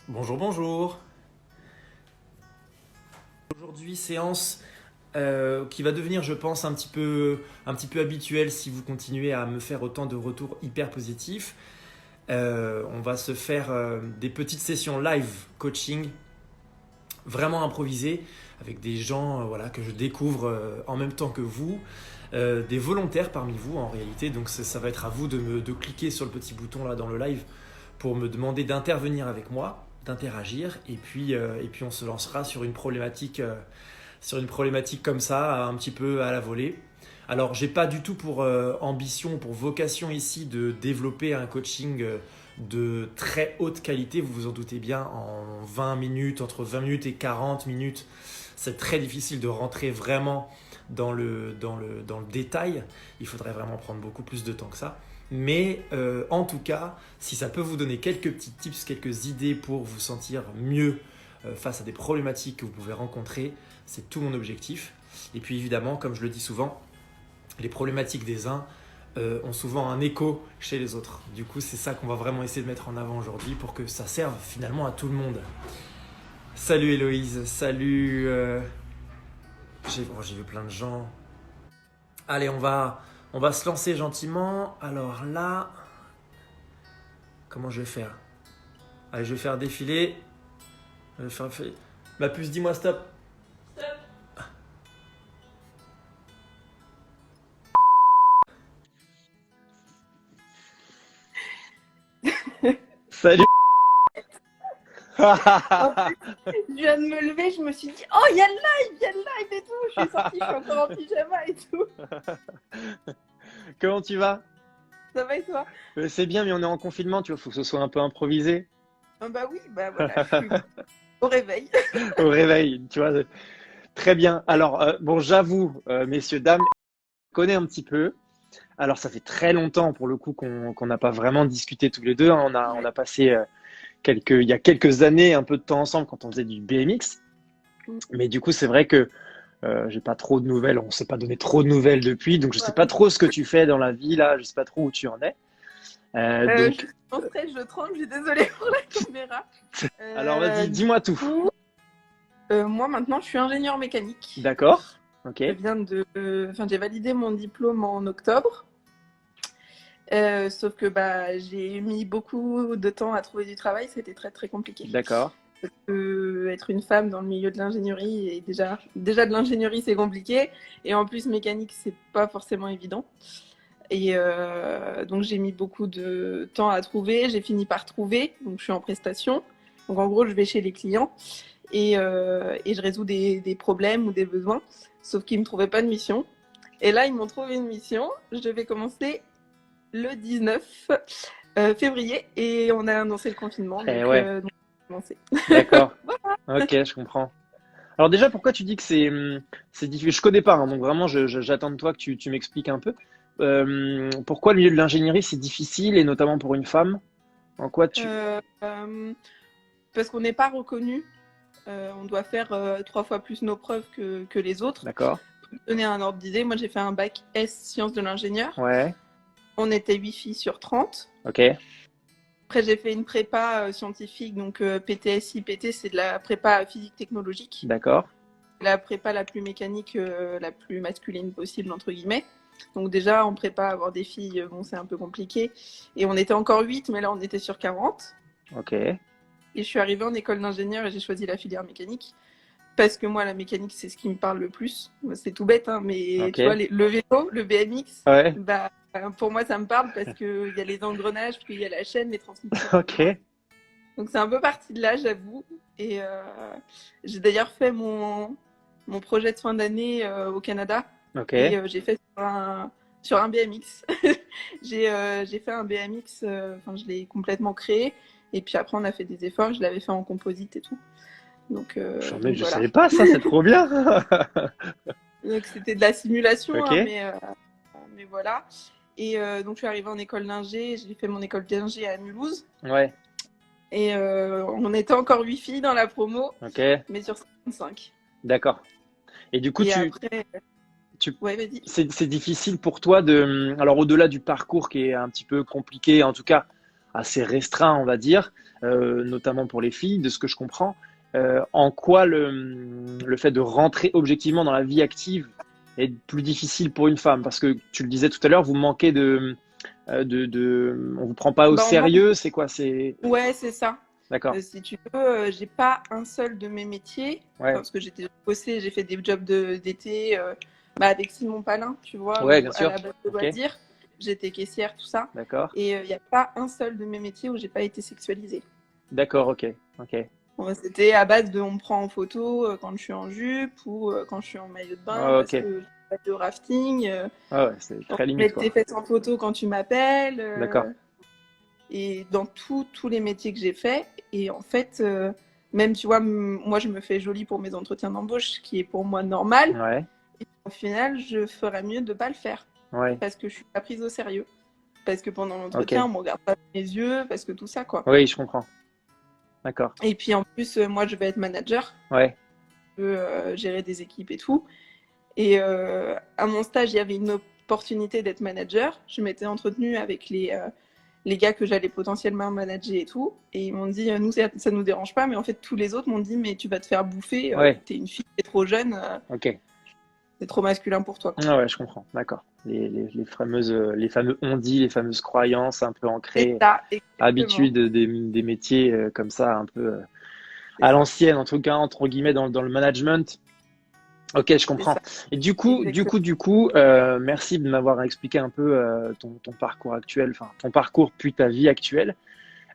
Bonjour, bonjour. Aujourd'hui, séance qui va devenir, je pense, un petit peu habituelle si vous continuez à me faire autant de retours hyper positifs. On va se faire des petites sessions live coaching, vraiment improvisées, avec des gens voilà, que je découvre en même temps que vous, des volontaires parmi vous en réalité. Donc ça va être à vous de cliquer sur le petit bouton là dans le live pour me demander d'intervenir avec moi, d'interagir, et puis on se lancera sur une problématique comme ça, un petit peu à la volée. Alors, j'ai pas du tout pour ambition, pour vocation ici de développer un coaching de très haute qualité, vous vous en doutez bien, en 20 minutes, entre 20 minutes et 40 minutes. C'est très difficile de rentrer vraiment dans le détail. Il faudrait vraiment prendre beaucoup plus de temps que ça. Mais en tout cas, si ça peut vous donner quelques petits tips, quelques idées pour vous sentir mieux face à des problématiques que vous pouvez rencontrer, c'est tout mon objectif. Et puis évidemment, comme je le dis souvent, les problématiques des uns ont souvent un écho chez les autres. Du coup, c'est ça qu'on va vraiment essayer de mettre en avant aujourd'hui pour que ça serve finalement à tout le monde. Salut Héloïse, salut. J'ai vu plein de gens. Allez, on va se lancer gentiment. Alors là, comment je vais faire? Allez, je vais faire défiler. Je vais faire... Ma puce, dis-moi stop. Salut. En plus, je viens de me lever, je me suis dit, oh, il y a le live et tout. Je suis sortie, je suis encore en pyjama et tout. Comment tu vas? Ça va et toi? C'est bien, mais on est en confinement, tu vois, faut que ce soit un peu improvisé. Ah bah oui, bah voilà, je suis au réveil. Au réveil, tu vois. Très bien. Alors, bon, j'avoue, messieurs, dames, je connais un petit peu. Alors, ça fait très longtemps, pour le coup, qu'on n'a pas vraiment discuté tous les deux, hein. On a passé il y a quelques années un peu de temps ensemble quand on faisait du BMX. Mais du coup, c'est vrai que j'ai pas trop de nouvelles. On s'est pas donné trop de nouvelles depuis. Donc, je sais pas trop ce que tu fais dans la vie, là. Je sais pas trop où tu en es. Je Donc, suis en stress, je tremble, je suis désolée pour la caméra. alors, vas-y, Du dis-moi tout. coup, moi maintenant, je suis ingénieure mécanique. D'accord. Ok. J'ai validé mon diplôme en octobre. Sauf que bah, j'ai mis beaucoup de temps à trouver du travail, c'était très très compliqué. D'accord. Parce que être une femme dans le milieu de l'ingénierie, et déjà de l'ingénierie c'est compliqué, et en plus mécanique c'est pas forcément évident. Et donc j'ai mis beaucoup de temps à trouver, j'ai fini par trouver, donc je suis en prestation. Donc en gros je vais chez les clients et je résous des problèmes ou des besoins, sauf qu'ils ne me trouvaient pas de mission. Et là ils m'ont trouvé une mission, je vais commencer le 19 février et on a annoncé le confinement. Eh Donc, ouais, donc on a commencé. d'accord. Voilà. Ok, je comprends. Alors déjà, pourquoi tu dis que c'est difficile? Je connais pas, hein, donc vraiment, j'attends de toi que tu m'expliques un peu. Pourquoi le milieu de l'ingénierie, c'est difficile, et notamment pour une femme? En quoi tu... Parce qu'on n'est pas reconnu. On doit faire 3 fois plus nos preuves que les autres. D'accord. Pour te donner un ordre d'idée, moi j'ai fait un bac S sciences de l'ingénieur. Ouais. On était 8 filles sur 30. Ok. Après j'ai fait une prépa scientifique, donc PTSI, PT c'est de la prépa physique technologique. D'accord. La prépa la plus mécanique, la plus masculine possible, entre guillemets. Donc déjà, en prépa, avoir des filles, bon, c'est un peu compliqué. Et on était encore 8, mais là, on était sur 40. Ok. Et je suis arrivée en école d'ingénieur et j'ai choisi la filière mécanique. Parce que moi, la mécanique, c'est ce qui me parle le plus. C'est tout bête, hein, mais Ok. tu vois, le vélo, le BMX, Ouais. bah, pour moi, ça me parle parce qu'il y a les engrenages, puis il y a la chaîne, les transmissions. Ok. Donc c'est un peu parti de là, j'avoue. Et j'ai d'ailleurs fait mon projet de fin d'année au Canada. Ok. Et j'ai fait sur un BMX. J'ai fait un BMX, je l'ai complètement créé. Et puis après, on a fait des efforts. Je l'avais fait en composite et tout. Donc, Mais je voilà. savais pas ça, c'est trop bien. Donc c'était de la simulation, Ok. hein, mais voilà. Et donc je suis arrivée en école d'ingé. J'ai fait mon école d'ingé à Mulhouse. Ouais. Et on était encore 8 filles dans la promo, Ok. mais sur 55. D'accord. Et du coup, Et après, tu, ouais, vas-y. c'est difficile pour toi de, alors au-delà du parcours qui est un petit peu compliqué, en tout cas assez restreint, on va dire, notamment pour les filles, de ce que je comprends. En quoi le fait de rentrer objectivement dans la vie active est plus difficile pour une femme? Parce que tu le disais tout à l'heure, vous manquez on vous prend pas au Bah, sérieux, c'est quoi? ouais, c'est ça. D'accord. Si tu veux, j'ai pas un seul de mes métiers, Ouais, parce que j'étais bossé, j'ai fait des jobs d'été avec Simon Palin, tu vois, ouais, bien à sûr. la base de Ok, loisirs. J'étais caissière, tout ça. d'accord. Et il n'y a pas un seul de mes métiers où j'ai pas été sexualisée. D'accord, ok, ok. Bon, c'était à base de on me prend en photo quand je suis en jupe ou quand je suis en maillot de bain Ah, parce ok. que je fais de rafting. Ah ouais, c'est On très limite, met tes quoi. fesses en photo quand tu m'appelles. D'accord. Et dans tous les métiers que j'ai faits. Et en fait, même, tu vois, moi, je me fais jolie pour mes entretiens d'embauche, ce qui est pour moi normal. Ouais, Et au final, je ferais mieux de ne pas le faire ouais, parce que je suis pas prise au sérieux. Parce que pendant ok. l'entretien, on me regarde pas dans les yeux, parce que tout ça, quoi. Oui, je comprends. D'accord. Et puis en plus, moi, je vais être manager, Ouais, je veux gérer des équipes et tout. Et à mon stage, il y avait une opportunité d'être manager. Je m'étais entretenue avec les gars que j'allais potentiellement manager et tout. Et ils m'ont dit, nous, ça nous dérange pas, mais en fait, tous les autres m'ont dit, mais tu vas te faire bouffer, ouais, t'es une fille, t'es trop jeune, ok. c'est trop masculin pour toi, quoi. Ah ouais, je comprends. D'accord. Les fameux on-dit, les fameuses croyances un peu C'est ancrées, ça, exactement. habitudes des métiers comme ça, un peu C'est à ça, l'ancienne, en tout cas, entre guillemets, dans le management. Ok, je c'est comprends. ça, Et exactement. merci de m'avoir expliqué un peu ton parcours actuel, enfin ton parcours puis ta vie actuelle.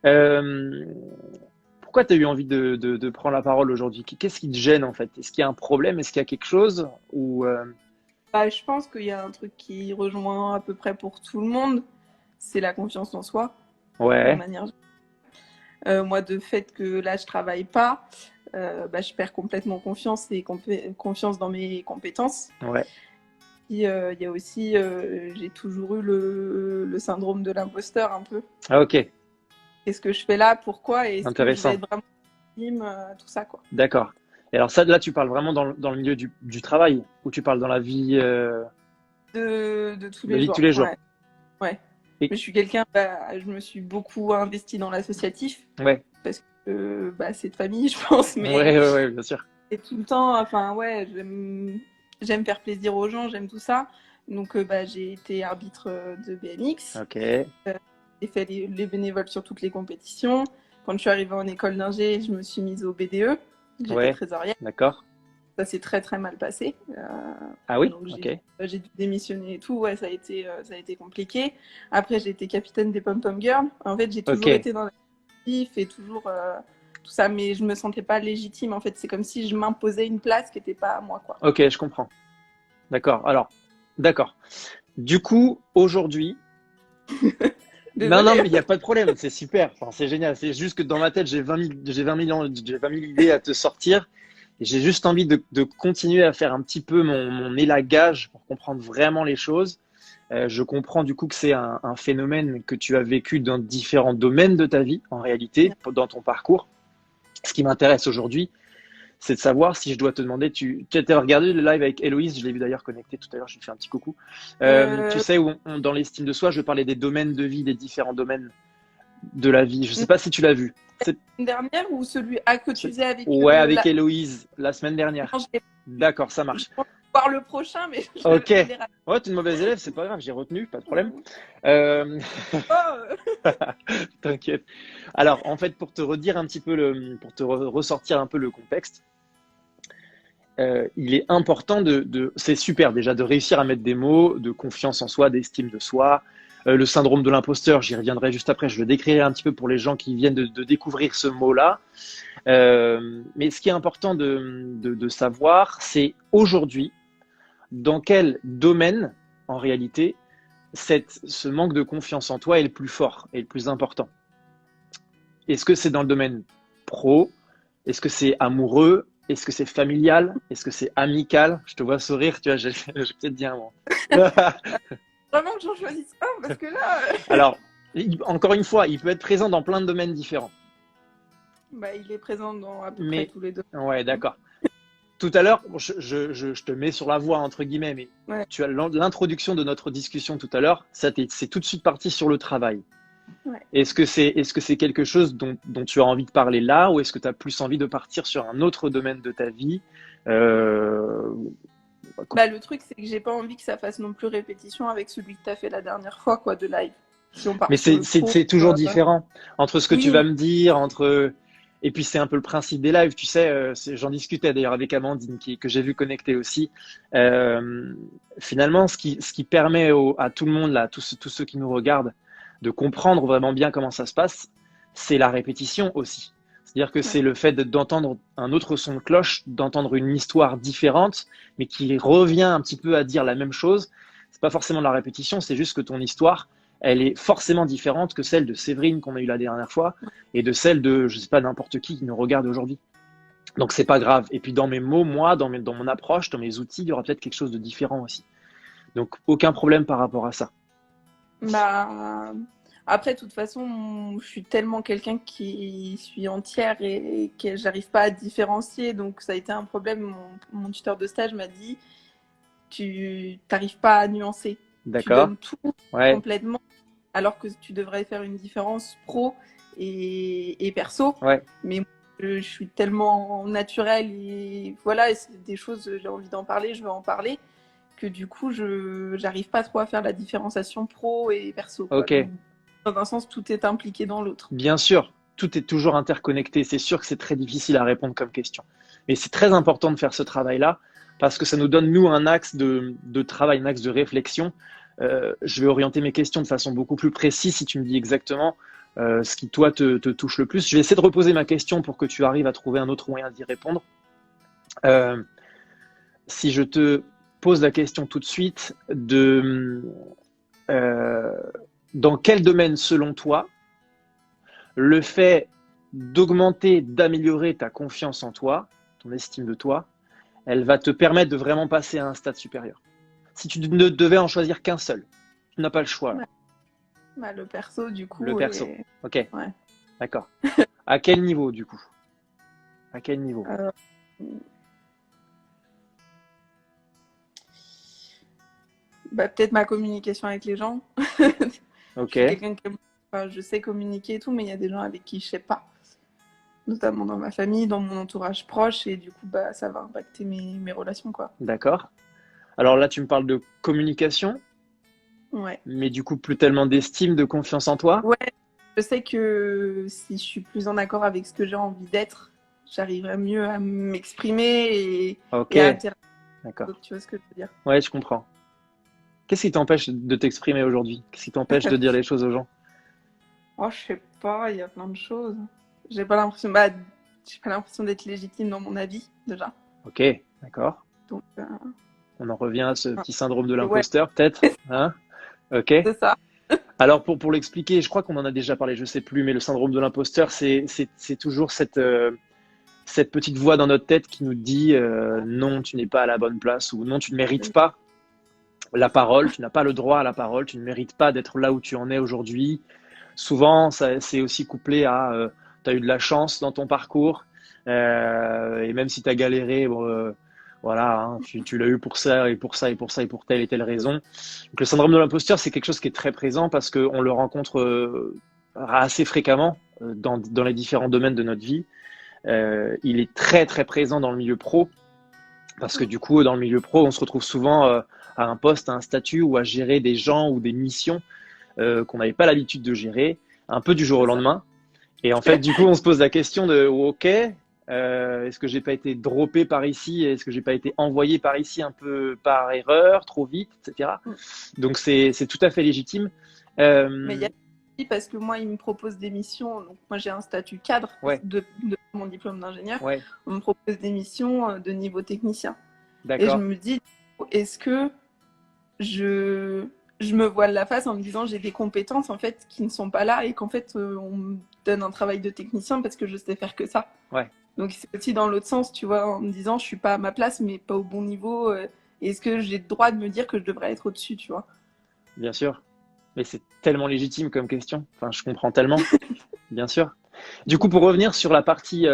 Euh, Pourquoi tu as eu envie de prendre la parole aujourd'hui? Qu'est-ce qui te gêne en fait? Est-ce qu'il y a un problème? Est-ce qu'il y a quelque chose? Ou Bah, je pense qu'il y a un truc qui rejoint à peu près pour tout le monde, c'est la confiance en soi, de ouais, manière moi, de fait que là, je travaille pas, je perds complètement confiance et confiance dans mes compétences. ouais. Puis, il y a aussi, j'ai toujours eu le syndrome de l'imposteur un peu. Ah ok, Qu'est-ce que je fais là? Pourquoi? Est-ce que je vais intéressant. être vraiment légitime? Tout ça, quoi. D'accord. Et alors ça, là, tu parles vraiment dans le milieu du travail ou tu parles dans De tous la les vie de tous jours, les jours? ouais. Ouais. Et, Mais je suis quelqu'un, je me suis beaucoup investie dans l'associatif ouais, parce que c'est de famille, je pense, ouais, mais ouais, ouais, bien sûr. et tout le temps, enfin ouais, j'aime faire plaisir aux gens, j'aime tout ça. Donc j'ai été arbitre de BMX, Ok, j'ai fait les bénévoles sur toutes les compétitions. Quand je suis arrivée en école d'ingé, je me suis mise au BDE, j'étais ouais, trésorière. d'accord. Ça s'est très très mal passé. Ah oui, Donc ok, j'ai dû démissionner et tout, ouais, ça a été compliqué. Après, j'ai été capitaine des Pom Pom Girls. En fait, j'ai toujours ok, été dans l'actif et toujours tout ça, mais je me sentais pas légitime. En fait, c'est comme si je m'imposais une place qui n'était pas à moi, quoi. ok, je comprends. D'accord. Alors, d'accord. Du coup, aujourd'hui, non, non, Désolée. mais il n'y a pas de problème, c'est super, enfin, c'est génial. C'est juste que dans ma tête, j'ai 20 000 idées à te sortir. Et j'ai juste envie de continuer à faire un petit peu mon élagage pour comprendre vraiment les choses. Je comprends du coup que c'est un phénomène que tu as vécu dans différents domaines de ta vie, en réalité, dans ton parcours. Ce qui m'intéresse aujourd'hui, c'est de savoir si je dois te demander, tu as regardé le live avec Héloïse, je l'ai vu d'ailleurs connecté tout à l'heure, je lui fais un petit coucou. Tu Euh, sais, dans l'estime de soi, je parlais des domaines de vie, des différents domaines de la vie. Je ne sais pas si tu l'as vu. Une dernière ou celui que tu faisais avec Ouais, avec Héloïse, la semaine dernière. Non, D'accord, ça je marche. pense voir le prochain, mais Ok. je l'ai raté. Ouais, t'es une mauvaise élève, c'est pas grave, j'ai retenu, pas de problème. Euh, Oh, T'inquiète. Alors, en fait, pour te redire un petit peu pour te ressortir un peu le contexte, il est important c'est super déjà de réussir à mettre des mots de confiance en soi, d'estime de soi. Le syndrome de l'imposteur, j'y reviendrai juste après, je le décrirai un petit peu pour les gens qui viennent de découvrir ce mot-là. Mais ce qui est important de savoir, c'est aujourd'hui, dans quel domaine, en réalité, ce manque de confiance en toi est le plus fort et le plus important. Est-ce que c'est dans le domaine pro? Est-ce que c'est amoureux? Est-ce que c'est familial? Est-ce que c'est amical? Je te vois sourire, tu vois, j'ai peut-être dit un mot. vraiment que j'en choisisse un, parce que là, Alors, encore une fois, il peut être présent dans plein de domaines différents. il est présent dans à peu près Mais, tous les deux. ouais, d'accord. Tout à l'heure, je te mets sur la voie, entre guillemets, mais Ouais. tu as l'introduction de notre discussion tout à l'heure, c'est tout de suite parti sur le travail. Ouais. Est-ce que c'est quelque chose dont tu as envie de parler là, ou est-ce que tu as plus envie de partir sur un autre domaine de ta vie? Euh, Bah, le truc, c'est que j'ai pas envie que ça fasse non plus répétition avec celui que tu as fait la dernière fois, quoi, de live. Si on part Mais sur le pro, c'est toujours différent entre ce que tu oui, vas me dire, et puis c'est un peu le principe des lives, tu sais. J'en discutais d'ailleurs avec Amandine que j'ai vu connecter aussi. Finalement, ce qui permet à tout le monde là, tous ceux qui nous regardent, de comprendre vraiment bien comment ça se passe, c'est la répétition aussi. C'est-à-dire que c'est le fait d'entendre un autre son de cloche, d'entendre une histoire différente, mais qui revient un petit peu à dire la même chose. C'est pas forcément de la répétition, c'est juste que ton histoire, elle est forcément différente que celle de Séverine qu'on a eue la dernière fois et de celle de, je sais pas, n'importe qui nous regarde aujourd'hui. Donc c'est pas grave. Et puis dans mes mots, moi, dans mon approche, dans mes outils, il y aura peut-être quelque chose de différent aussi. Donc aucun problème par rapport à ça. bah, après, de toute façon, je suis tellement quelqu'un qui suis entière et que j'arrive pas à différencier. Donc, ça a été un problème. Mon tuteur de stage m'a dit, tu n'arrives pas à nuancer. Tu D'accord. donnes tout Ouais. complètement, alors que tu devrais faire une différence pro et perso. Ouais. Mais moi, je suis tellement naturelle et voilà, et c'est des choses, j'ai envie d'en parler, je veux en parler, que du coup, je n'arrive pas trop à faire la différenciation pro et perso, quoi. Ok. Donc, dans un sens, tout est impliqué dans l'autre. Bien sûr, tout est toujours interconnecté. C'est sûr que c'est très difficile à répondre comme question. Mais c'est très important de faire ce travail-là parce que ça nous donne, nous, un axe de travail, un axe de réflexion. Je vais orienter mes questions de façon beaucoup plus précise si tu me dis exactement ce qui, toi, te touche le plus. Je vais essayer de reposer ma question pour que tu arrives à trouver un autre moyen d'y répondre. Si je te pose la question tout de suite dans quel domaine, selon toi, le fait d'augmenter, d'améliorer ta confiance en toi, ton estime de toi, elle va te permettre de vraiment passer à un stade supérieur. Si tu ne devais en choisir qu'un seul, tu n'as pas le choix. Ouais. Bah, le perso, du coup. Le perso. Ok. Ouais. D'accord. À quel niveau, du coup? À quel niveau? Bah, peut-être ma communication avec les gens. Ok. Je suis quelqu'un enfin, je sais communiquer et tout, mais il y a des gens avec qui je sais pas. Notamment dans ma famille, dans mon entourage proche, et du coup, bah, ça va impacter mes relations, quoi. D'accord. Alors là, tu me parles de communication, Ouais. mais du coup, plus tellement d'estime, de confiance en toi. Ouais, je sais que si je suis plus en accord avec ce que j'ai envie d'être, j'arriverai mieux à m'exprimer Ok. et à interagir. D'accord. Donc, tu vois ce que je veux dire? Ouais, je comprends. Qu'est-ce qui t'empêche de t'exprimer aujourd'hui? Qu'est-ce qui t'empêche de dire les choses aux gens? Oh, je sais pas, il y a plein de choses. J'ai pas l'impression, bah, j'ai pas l'impression d'être légitime dans mon avis, déjà. Ok, d'accord. Donc, On en revient à ce petit syndrome de ouais, l'imposteur, peut-être, hein? Ok. c'est ça. Alors pour l'expliquer, je crois qu'on en a déjà parlé, je sais plus, mais le syndrome de l'imposteur, c'est toujours cette petite voix dans notre tête qui nous dit non, tu n'es pas à la bonne place, ou non, tu ne mérites pas la parole, tu n'as pas le droit à la parole, tu ne mérites pas d'être là où tu en es aujourd'hui. Souvent, c'est aussi couplé à tu as eu de la chance dans ton parcours, et même si tu as galéré, bon, voilà, hein, tu l'as eu pour ça et pour ça et pour ça et pour telle et telle raison. Donc le syndrome de l'imposteur, c'est quelque chose qui est très présent parce qu'on le rencontre assez fréquemment dans les différents domaines de notre vie. Il est très très présent dans le milieu pro parce que du coup, dans le milieu pro, on se retrouve souvent à un poste, à un statut ou à gérer des gens ou des missions qu'on n'avait pas l'habitude de gérer, un peu du jour au lendemain. Et en fait, du coup, on se pose la question de ok, est-ce que j'ai pas été droppé par ici? Est-ce que j'ai pas été envoyé par ici un peu par erreur, trop vite, etc. Donc c'est tout à fait légitime. Mais il y a aussi parce que moi, ils me proposent des missions. Donc moi, j'ai un statut cadre de mon diplôme d'ingénieur. Ouais. On me propose des missions de niveau technicien. Et je me dis, est-ce que je me voile la face en me disant j'ai des compétences en fait qui ne sont pas là et qu'en fait on me donne un travail de technicien parce que je sais faire que ça. Ouais. Donc c'est aussi dans l'autre sens, tu vois, en me disant je suis pas à ma place mais pas au bon niveau. Est-ce que j'ai le droit de me dire que je devrais être au-dessus, tu vois? Bien sûr. Mais c'est tellement légitime comme question. Enfin, je comprends tellement. Bien sûr. Du coup, pour revenir sur la partie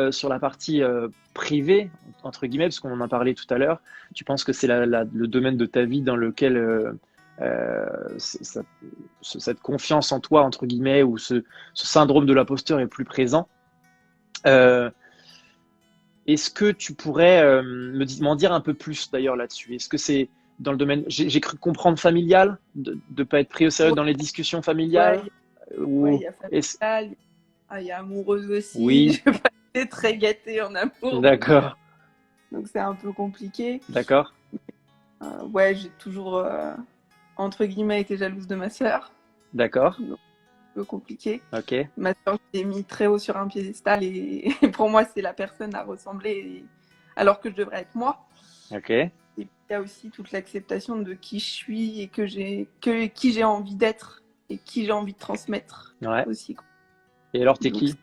privée, entre guillemets, parce qu'on en a parlé tout à l'heure, tu penses que c'est le domaine de ta vie dans lequel cette confiance en toi, entre guillemets, ou ce syndrome de l'imposteur est plus présent. Est-ce que tu pourrais m'en dire un peu plus d'ailleurs là-dessus? Est-ce que c'est dans le domaine, j'ai cru comprendre familial, de ne pas être pris au sérieux dans les discussions familiales? Ouais, il y a familial, il y a amoureuse aussi. Oui. Je n'ai pas été très gâtée en amour. D'accord. Donc c'est un peu compliqué. D'accord. Ouais, j'ai toujours, entre guillemets, été jalouse de ma sœur. D'accord. Donc, un peu compliqué. Ok. Ma sœur, je l'ai mis très haut sur un piédestal et pour moi, c'est la personne à ressembler alors que je devrais être moi. Ok. Et puis, il y a aussi toute l'acceptation de qui je suis et qui j'ai envie d'être et qui j'ai envie de transmettre aussi. Et alors, t'es qui?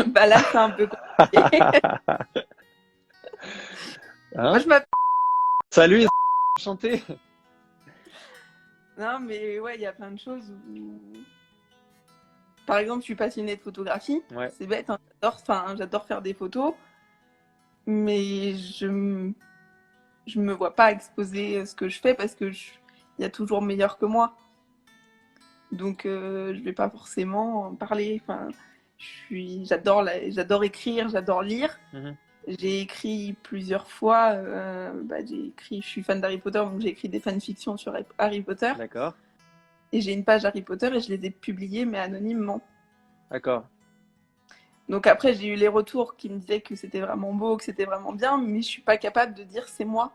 Bah là, c'est un peu compliqué. Moi, je m'appelle... Salut, enchanté. Non, mais ouais, il y a plein de choses où... Par exemple, je suis passionnée de photographie. Ouais. C'est bête, hein. J'adore faire des photos. Mais je me vois pas exposer ce que je fais parce que il y a toujours meilleur que moi. Donc, je vais pas forcément en parler. Enfin, j'adore écrire, j'adore lire. Mm-hmm. J'ai écrit plusieurs fois. Je suis fan d'Harry Potter, donc j'ai écrit des fanfictions sur Harry Potter. D'accord. Et j'ai une page Harry Potter et je les ai publiées, mais anonymement. D'accord. Donc après, j'ai eu les retours qui me disaient que c'était vraiment beau, que c'était vraiment bien, mais je suis pas capable de dire c'est moi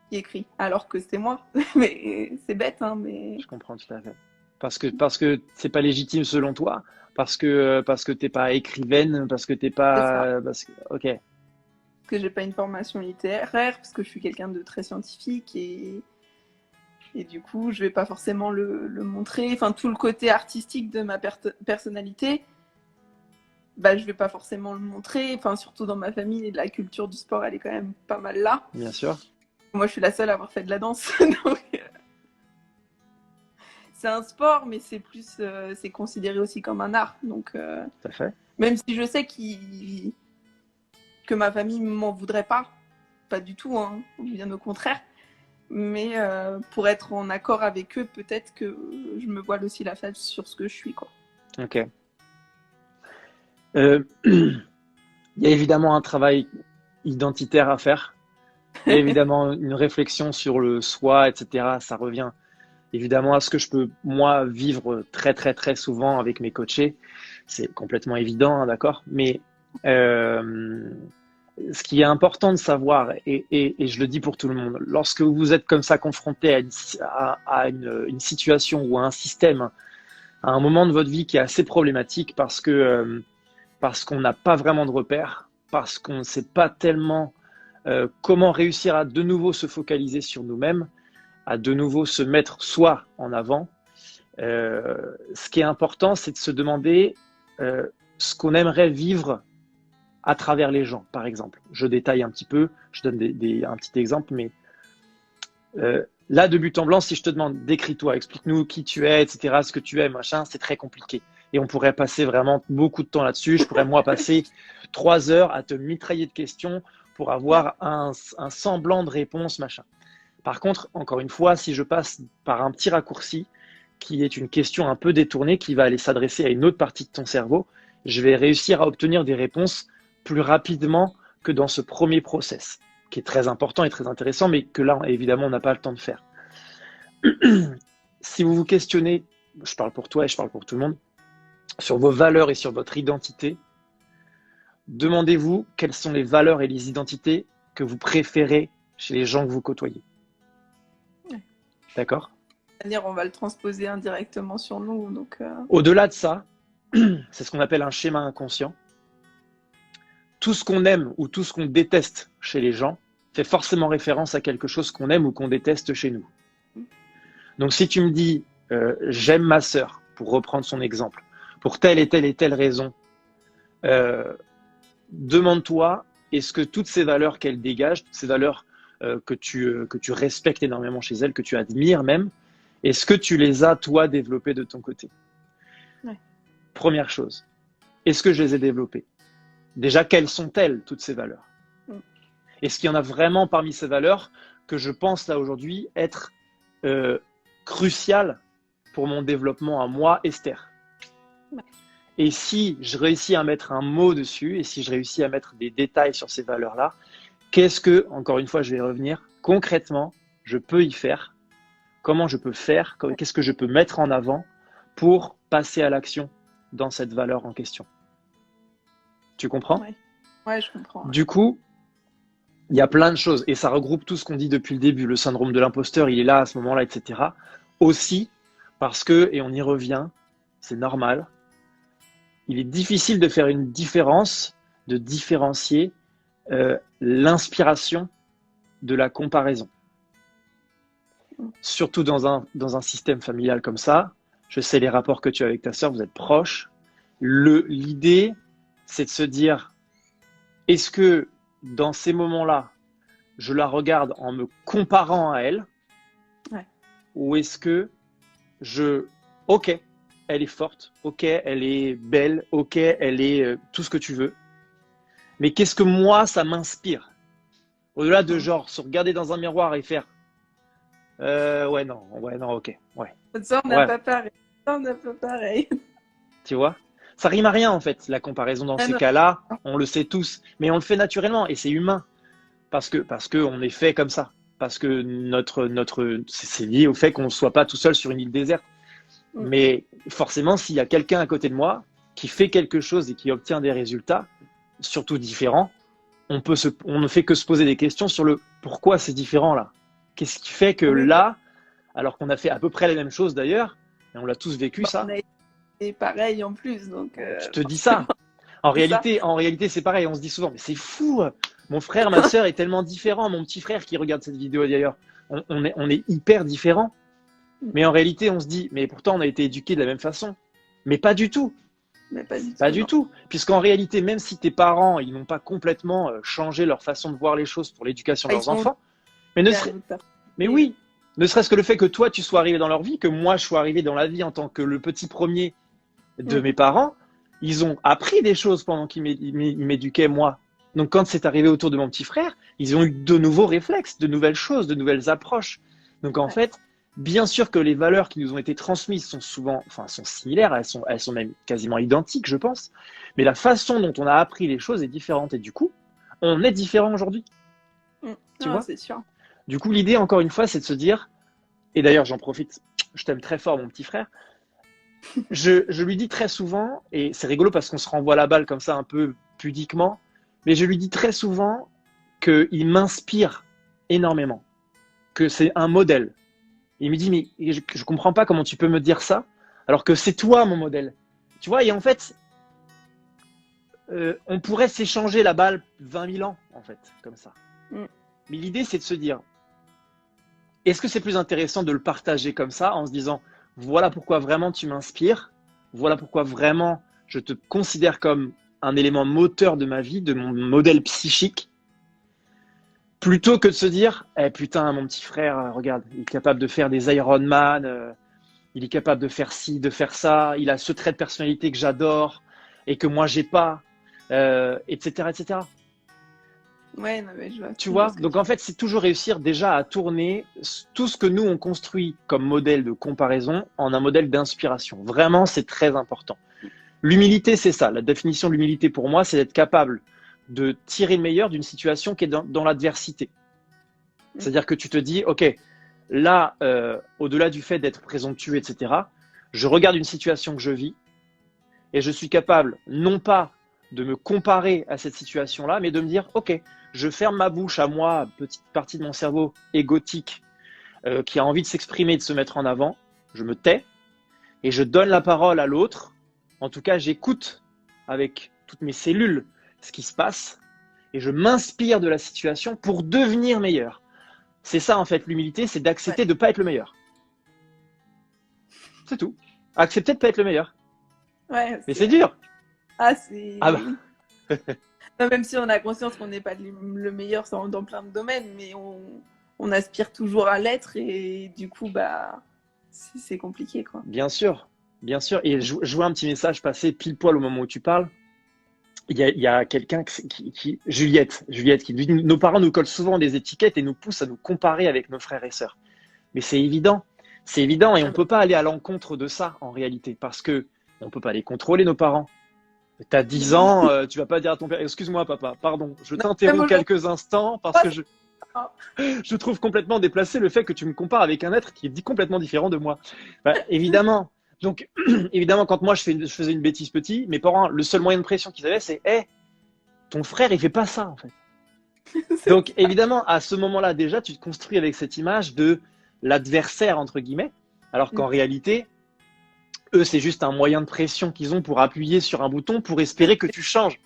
qui écris, alors que c'est moi. Mais c'est bête, hein, mais... Je comprends tout à fait. Parce que c'est pas légitime selon toi, parce que t'es pas écrivaine, parce que t'es pas... Ok. Parce que j'ai pas une formation littéraire, parce que je suis quelqu'un de très scientifique et du coup, je vais pas forcément le montrer. Enfin, tout le côté artistique de ma personnalité, je vais pas forcément le montrer. Enfin, surtout dans ma famille, la culture du sport, elle est quand même pas mal là. Bien sûr. Moi, je suis la seule à avoir fait de la danse. Donc, c'est un sport, mais c'est plus, c'est considéré aussi comme un art. Donc, tout à fait. Même si je sais que ma famille m'en voudrait pas du tout, hein, bien au contraire. Mais pour être en accord avec eux, peut-être que je me voile aussi la face sur ce que je suis, quoi. Ok. Il y a évidemment un travail identitaire à faire. Il y a évidemment une réflexion sur le soi, etc. Ça revient évidemment à ce que je peux, moi, vivre très, très, très souvent avec mes coachés. C'est complètement évident, hein, d'accord? Mais ce qui est important de savoir, et je le dis pour tout le monde, lorsque vous êtes comme ça confronté à une situation ou à un système, à un moment de votre vie qui est assez problématique parce qu'on n'a pas vraiment de repères, parce qu'on ne sait pas tellement comment réussir à de nouveau se focaliser sur nous-mêmes, à de nouveau se mettre soi en avant. Ce qui est important, c'est de se demander ce qu'on aimerait vivre à travers les gens, par exemple. Je détaille un petit peu, je donne un petit exemple, mais là, de but en blanc, si je te demande, décris-toi, explique-nous qui tu es, etc., ce que tu es, machin, c'est très compliqué. Et on pourrait passer vraiment beaucoup de temps là-dessus. Je pourrais, moi, passer 3 heures à te mitrailler de questions pour avoir un semblant de réponse, machin. Par contre, encore une fois, si je passe par un petit raccourci, qui est une question un peu détournée, qui va aller s'adresser à une autre partie de ton cerveau, je vais réussir à obtenir des réponses plus rapidement que dans ce premier process, qui est très important et très intéressant, mais que là, évidemment, on n'a pas le temps de faire. Si vous vous questionnez, je parle pour toi et je parle pour tout le monde, sur vos valeurs et sur votre identité, demandez-vous quelles sont les valeurs et les identités que vous préférez chez les gens que vous côtoyez. Ouais. D'accord ? C'est-à-dire, on va le transposer indirectement sur nous. Donc, Au-delà de ça, c'est ce qu'on appelle un schéma inconscient. Tout ce qu'on aime ou tout ce qu'on déteste chez les gens fait forcément référence à quelque chose qu'on aime ou qu'on déteste chez nous. Donc si tu me dis j'aime ma sœur, pour reprendre son exemple, pour telle et telle et telle raison, demande-toi, est-ce que toutes ces valeurs qu'elle dégage, toutes ces valeurs que tu respectes énormément chez elle, que tu admires même, est-ce que tu les as, toi, développées de ton côté ? Ouais. Première chose, est-ce que je les ai développées ? Déjà, quelles sont-elles, toutes ces valeurs ? Est-ce qu'il y en a vraiment parmi ces valeurs que je pense là aujourd'hui être crucial pour mon développement à moi, Esther. Ouais. Et si je réussis à mettre un mot dessus, et si je réussis à mettre des détails sur ces valeurs-là, qu'est-ce que, encore une fois, je vais revenir, concrètement, je peux y faire? Comment je peux faire? Qu'est-ce que je peux mettre en avant pour passer à l'action dans cette valeur en question? Tu comprends? Ouais, je comprends. Ouais. Du coup, il y a plein de choses et ça regroupe tout ce qu'on dit depuis le début. Le syndrome de l'imposteur, il est là à ce moment-là, etc. Aussi parce que, et on y revient, c'est normal, il est difficile de faire une différence, de différencier l'inspiration de la comparaison. Surtout dans un système familial comme ça. Je sais les rapports que tu as avec ta sœur, vous êtes proches. L'idée, c'est de se dire, est-ce que dans ces moments-là, je la regarde en me comparant à elle, ou est-ce que ok, elle est forte, ok, elle est belle, ok, elle est tout ce que tu veux, mais qu'est-ce que moi, ça m'inspire? Au-delà de genre se regarder dans un miroir et faire ouais, non, ok, ouais. Ça, on n'a pas pareil. Ça, on n'a pas pareil. Tu vois? Ça rime à rien en fait, la comparaison dans ces cas-là, on le sait tous, mais on le fait naturellement et c'est humain parce que on est fait comme ça, parce que c'est lié au fait qu'on ne soit pas tout seul sur une île déserte. Mais forcément, s'il y a quelqu'un à côté de moi qui fait quelque chose et qui obtient des résultats, surtout différents, on ne fait que se poser des questions sur le pourquoi c'est différent là. Qu'est-ce qui fait que là, alors qu'on a fait à peu près les mêmes choses d'ailleurs, et on l'a tous vécu ça. Et pareil en plus, donc. Je te dis ça. En réalité, c'est pareil. On se dit souvent, mais c'est fou. Mon frère, ma sœur est tellement différent. Mon petit frère qui regarde cette vidéo d'ailleurs, on est hyper différents. Mais en réalité, on se dit, mais pourtant on a été éduqués de la même façon. Mais pas du tout. Mais pas du tout. Puisqu'en réalité, même si tes parents, ils n'ont pas complètement changé leur façon de voir les choses pour l'éducation de leurs enfants, mais oui, ne serait-ce que le fait que toi, tu sois arrivé dans leur vie, que moi, je sois arrivé dans la vie en tant que le petit premier de mes parents, ils ont appris des choses pendant qu'ils m'éduquaient, moi. Donc, quand c'est arrivé autour de mon petit frère, ils ont eu de nouveaux réflexes, de nouvelles choses, de nouvelles approches. Donc, en fait, bien sûr que les valeurs qui nous ont été transmises sont sont similaires, elles sont même quasiment identiques, je pense. Mais la façon dont on a appris les choses est différente. Et du coup, on est différent aujourd'hui. Tu vois ? C'est sûr. Du coup, l'idée, encore une fois, c'est de se dire, et d'ailleurs, j'en profite, je t'aime très fort, mon petit frère. Je lui dis très souvent, et c'est rigolo parce qu'on se renvoie la balle comme ça un peu pudiquement, mais je lui dis très souvent qu'il m'inspire énormément, que c'est un modèle. Il me dit, mais je comprends pas comment tu peux me dire ça, alors que c'est toi mon modèle. Tu vois, et en fait, on pourrait s'échanger la balle 20 000 ans, en fait, comme ça. Mais l'idée, c'est de se dire, est-ce que c'est plus intéressant de le partager comme ça, en se disant, voilà pourquoi vraiment tu m'inspires, voilà pourquoi vraiment je te considère comme un élément moteur de ma vie, de mon modèle psychique, plutôt que de se dire, putain, mon petit frère, regarde, il est capable de faire des Ironman, il est capable de faire ci, de faire ça, il a ce trait de personnalité que j'adore et que moi j'ai pas, etc., etc. Ouais, non, mais je vois. Tu vois, donc en fait, c'est toujours réussir déjà à tourner tout ce que nous on construit comme modèle de comparaison en un modèle d'inspiration. Vraiment, c'est très important. L'humilité, c'est ça. La définition de l'humilité pour moi, c'est d'être capable de tirer le meilleur d'une situation qui est dans l'adversité. C'est-à-dire que tu te dis, ok, là, au-delà du fait d'être présomptueux, etc., je regarde une situation que je vis et je suis capable, non pas de me comparer à cette situation-là, mais de me dire, ok, je ferme ma bouche à moi, petite partie de mon cerveau égotique qui a envie de s'exprimer, de se mettre en avant, je me tais et je donne la parole à l'autre. En tout cas, j'écoute avec toutes mes cellules ce qui se passe et je m'inspire de la situation pour devenir meilleur. C'est ça en fait l'humilité, c'est d'accepter de ne pas être le meilleur. C'est tout. Accepter de ne pas être le meilleur. Ouais, mais c'est dur. Ah, c'est... Ah bah. Non, même si on a conscience qu'on n'est pas le meilleur dans plein de domaines, mais on aspire toujours à l'être et du coup, bah, c'est compliqué, quoi. Bien sûr, bien sûr. Et je vois un petit message passer pile poil au moment où tu parles. il y a quelqu'un Juliette, qui dit, nos parents nous collent souvent des étiquettes et nous poussent à nous comparer avec nos frères et sœurs. Mais c'est évident et on ne peut pas aller à l'encontre de ça en réalité parce que on ne peut pas les contrôler, nos parents. Tu as 10 ans, tu vas pas dire à ton père, excuse-moi papa, pardon, je t'interromps quelques instants parce que je trouve complètement déplacé le fait que tu me compares avec un être qui est complètement différent de moi. Bah, évidemment. Donc, évidemment, quand moi je faisais une bêtise petit, mes parents, le seul moyen de pression qu'ils avaient, c'est hey, ton frère, il fait pas ça en fait. Donc, évidemment, à ce moment-là, déjà, tu te construis avec cette image de l'adversaire, entre guillemets, alors qu'en réalité, eux, c'est juste un moyen de pression qu'ils ont pour appuyer sur un bouton pour espérer que tu changes.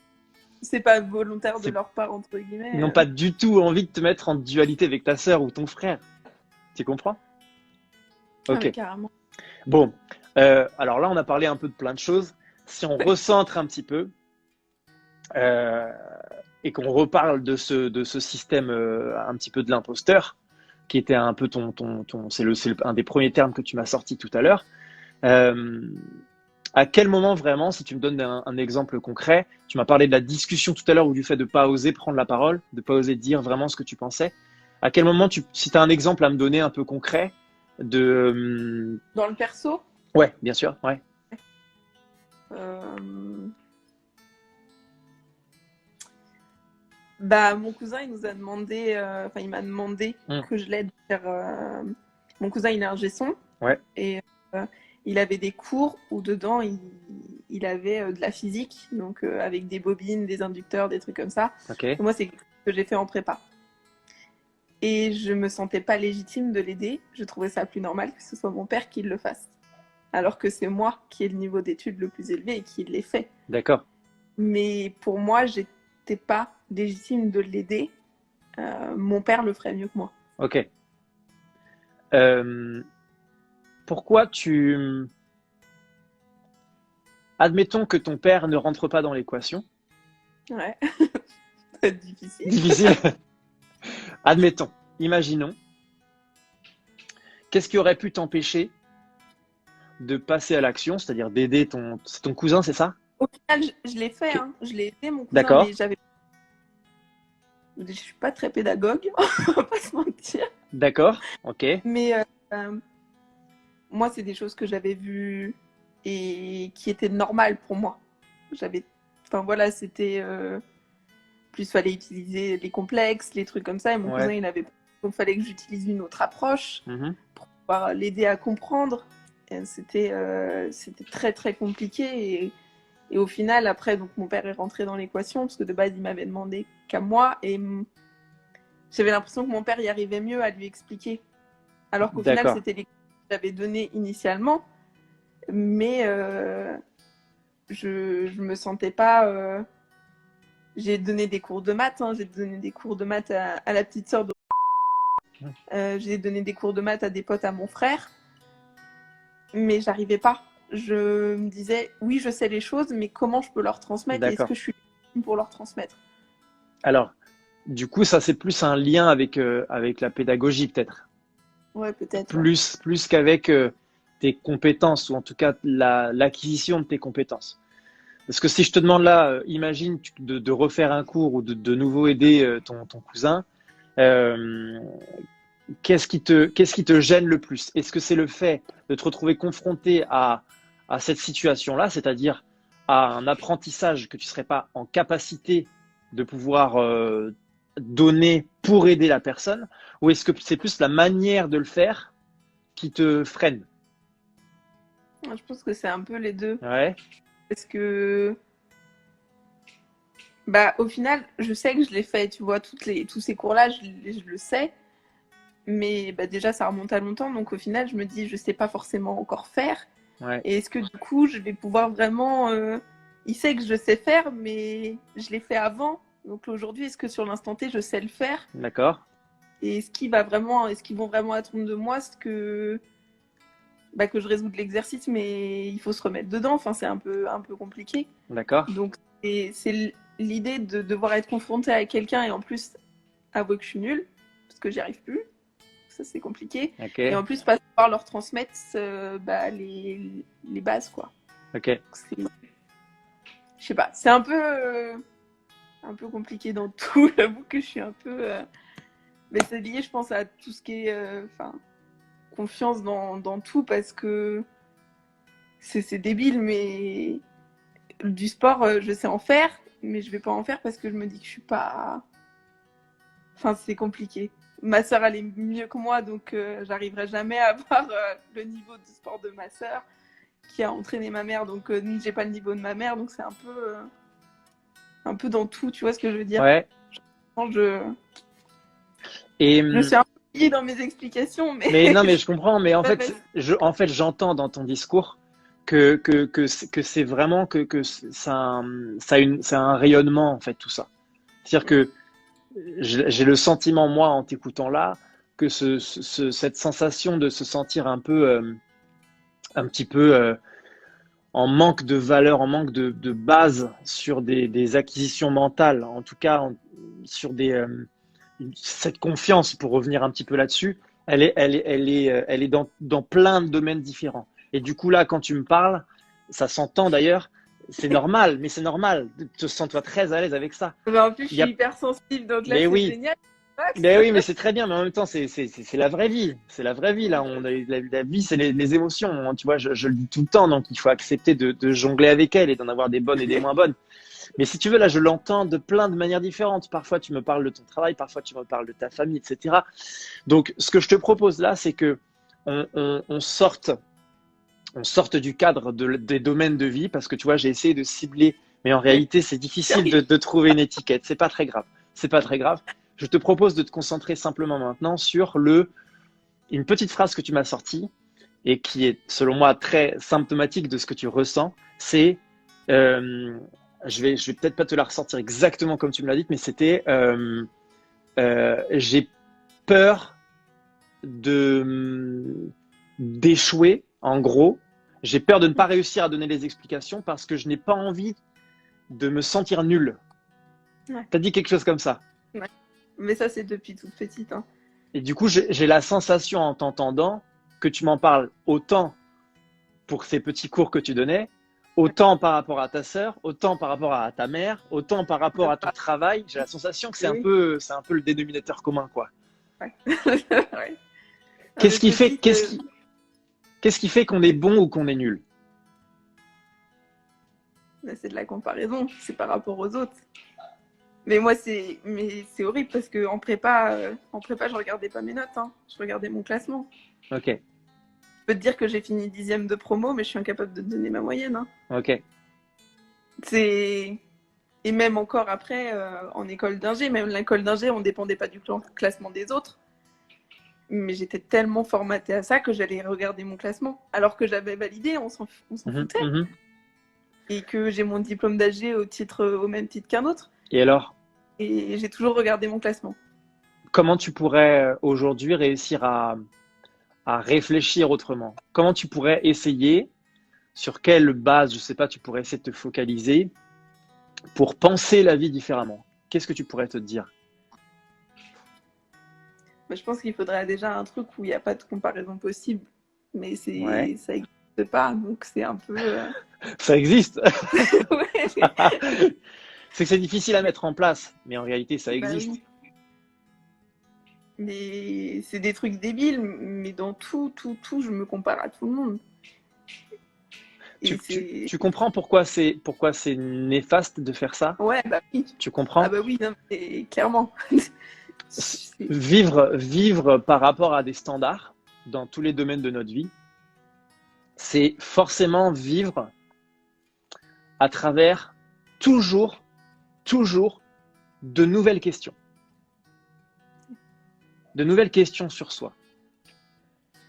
C'est pas volontaire de leur part, entre guillemets. Ils n'ont pas du tout envie de te mettre en dualité avec ta sœur ou ton frère. Tu comprends? Ok. Ah, carrément. Bon, alors là, on a parlé un peu de plein de choses. Si on recentre un petit peu et qu'on reparle de ce système un petit peu de l'imposteur, qui était un peu c'est un des premiers termes que tu m'as sorti tout à l'heure. À quel moment vraiment, si tu me donnes un exemple concret, tu m'as parlé de la discussion tout à l'heure ou du fait de ne pas oser prendre la parole, de ne pas oser dire vraiment ce que tu pensais. À quel moment, si tu as un exemple à me donner un peu concret de... Dans le perso? Ouais, bien sûr, ouais. Bah, mon cousin, il nous a demandé, il m'a demandé que je l'aide à faire. Mon cousin, il est ingé son. Ouais. Et il avait des cours où dedans, il avait de la physique, donc avec des bobines, des inducteurs, des trucs comme ça. Ok. Et moi, c'est ce que j'ai fait en prépa. Et je me sentais pas légitime de l'aider. Je trouvais ça plus normal que ce soit mon père qui le fasse. Alors que c'est moi qui ai le niveau d'études le plus élevé et qui l'ai fait. D'accord. Mais pour moi, j'étais pas légitime de l'aider. Mon père le ferait mieux que moi. Ok. Pourquoi tu... Admettons que ton père ne rentre pas dans l'équation. Ouais. C'est difficile. Difficile. Admettons, imaginons. Qu'est-ce qui aurait pu t'empêcher de passer à l'action, c'est-à-dire d'aider c'est ton cousin, c'est ça? Au final, je l'ai fait, hein. Je l'ai aidé, mon cousin, D'accord. mais je suis pas très pédagogue, on va pas se mentir. D'accord, ok. Mais moi, c'est des choses que j'avais vues et qui étaient normales pour moi. C'était plus fallait utiliser les complexes, les trucs comme ça. Et mon cousin, donc fallait que j'utilise une autre approche pour pouvoir l'aider à comprendre. Et c'était très très compliqué et au final, après, donc mon père est rentré dans l'équation parce que de base, il m'avait demandé qu'à moi et j'avais l'impression que mon père y arrivait mieux à lui expliquer. Alors qu'au final, c'était les cours que j'avais donnés initialement, mais je me sentais pas. J'ai donné des cours de maths, j'ai donné des cours de maths à la petite sœur de. J'ai donné des cours de maths à des potes à mon frère, mais j'arrivais pas. Je me disais, oui, je sais les choses, mais comment je peux leur transmettre et est-ce que je suis légitime pour leur transmettre? Alors, du coup, ça, c'est plus un lien avec la pédagogie, peut-être. Ouais, peut-être. Plus qu'avec tes compétences, ou en tout cas l'acquisition de tes compétences. Parce que si je te demande là, imagine de refaire un cours ou de nouveau aider ton cousin, qu'est-ce qui te gêne le plus? Est-ce que c'est le fait de te retrouver confronté à cette situation-là, c'est-à-dire à un apprentissage que tu ne serais pas en capacité de pouvoir donner pour aider la personne, ou est-ce que c'est plus la manière de le faire qui te freine? Je pense que c'est un peu les deux. Ouais. Parce que au final, je sais que je l'ai fait, tu vois, tous ces cours-là, je le sais. Mais déjà, ça remonte à longtemps. Donc au final, je me dis, je sais pas forcément encore faire. Ouais. Et est-ce que du coup, je vais pouvoir vraiment... Il sait que je sais faire, mais je l'ai fait avant. Donc aujourd'hui, est-ce que sur l'instant T, je sais le faire? D'accord. Et est-ce qu'ils vont vraiment attendre de moi que je résoudre l'exercice, mais il faut se remettre dedans. Enfin, c'est un peu compliqué. D'accord. Donc c'est l'idée de devoir être confronté à quelqu'un et en plus avouer que je suis nulle, parce que j'y arrive plus. Ça, c'est compliqué. Okay. Et en plus, pas pouvoir leur transmettre les bases, quoi. Ok. Je je sais pas, c'est un peu compliqué dans tout. J'avoue que je suis un peu. Mais c'est lié, je pense, à tout ce qui est confiance dans tout parce que c'est débile, mais du sport, je sais en faire, mais je vais pas en faire parce que je me dis que je suis pas. Enfin, c'est compliqué. Ma sœur, elle est mieux que moi, donc j'arriverai jamais à avoir le niveau de sport de ma sœur qui a entraîné ma mère, donc j'ai pas le niveau de ma mère, donc c'est un peu dans tout, tu vois ce que je veux dire? Ouais. Je Et, suis un peu liée dans mes explications, mais mais non, mais je comprends. Mais en Ouais, fait, j'entends dans ton discours que c'est vraiment que c'est un rayonnement en fait tout ça. C'est-à-dire que j'ai le sentiment moi en t'écoutant là que cette sensation de se sentir un petit peu en manque de valeur, en manque de base sur des acquisitions mentales, en tout cas sur cette confiance, pour revenir un petit peu là-dessus, elle est dans plein de domaines différents. Et du coup, là, quand tu me parles, ça s'entend d'ailleurs, c'est normal, mais c'est normal. Te sens-toi très à l'aise avec ça. en plus, je Il suis y a- hyper sensible, donc là, Mais c'est oui, génial. Max. mais oui, mais c'est très bien, mais en même temps, c'est la vraie vie. C'est la vraie vie, là. La vie, c'est les émotions, hein. Tu vois, je le dis tout le temps, donc il faut accepter de jongler avec elles et d'en avoir des bonnes et des moins bonnes. Mais si tu veux, là, je l'entends de plein de manières différentes. Parfois, tu me parles de ton travail, parfois, tu me parles de ta famille, etc. Donc, ce que je te propose là, c'est que on sorte du cadre des domaines de vie, parce que tu vois, j'ai essayé de cibler, mais en réalité, c'est difficile de trouver une étiquette. C'est pas très grave. C'est pas très grave. Je te propose de te concentrer simplement maintenant sur une petite phrase que tu m'as sortie et qui est, selon moi, très symptomatique de ce que tu ressens. C'est, je vais peut-être pas te la ressortir exactement comme tu me l'as dit, mais c'était, j'ai peur d'échouer, en gros. J'ai peur de ne pas réussir à donner les explications parce que je n'ai pas envie de me sentir nul. Ouais. Tu as dit quelque chose comme ça. Ouais. Mais ça, c'est depuis toute petite. Hein. Et du coup, j'ai la sensation en t'entendant que tu m'en parles autant pour ces petits cours que tu donnais, autant par rapport à ta sœur, autant par rapport à ta mère, autant par rapport à ton travail. J'ai la sensation que c'est un peu le dénominateur commun, quoi. Ouais. Ouais. Qu'est-ce qui fait qu'on est bon ou qu'on est nul? C'est de la comparaison, c'est par rapport aux autres. Mais moi, c'est horrible parce qu'en prépa, je regardais pas mes notes, hein. Je regardais mon classement. Ok. Je peux te dire que j'ai fini 10e de promo, mais je suis incapable de te donner ma moyenne. Hein. Ok. Et même encore après, en école d'ingé, même l'école d'ingé, on dépendait pas du classement des autres. Mais j'étais tellement formatée à ça que j'allais regarder mon classement. Alors que j'avais validé, on s'en foutait. Et que j'ai mon diplôme d'AG au même titre qu'un autre. Et alors? Et j'ai toujours regardé mon classement. Comment tu pourrais aujourd'hui réussir à réfléchir autrement? Comment tu pourrais essayer, sur quelle base, je sais pas, tu pourrais essayer de te focaliser pour penser la vie différemment? Qu'est-ce que tu pourrais te dire? Je pense qu'il faudrait déjà un truc où il n'y a pas de comparaison possible. Mais ça n'existe pas, donc c'est un peu... Ça existe. Ouais. C'est que c'est difficile à mettre en place, mais en réalité, ça existe. Oui. Mais c'est des trucs débiles, mais dans tout, je me compare à tout le monde. Tu comprends pourquoi c'est néfaste de faire ça? Ouais, bah oui. Tu comprends? Ah bah oui, non, mais clairement. Vivre par rapport à des standards dans tous les domaines de notre vie, c'est forcément vivre à travers toujours de nouvelles questions. De nouvelles questions sur soi.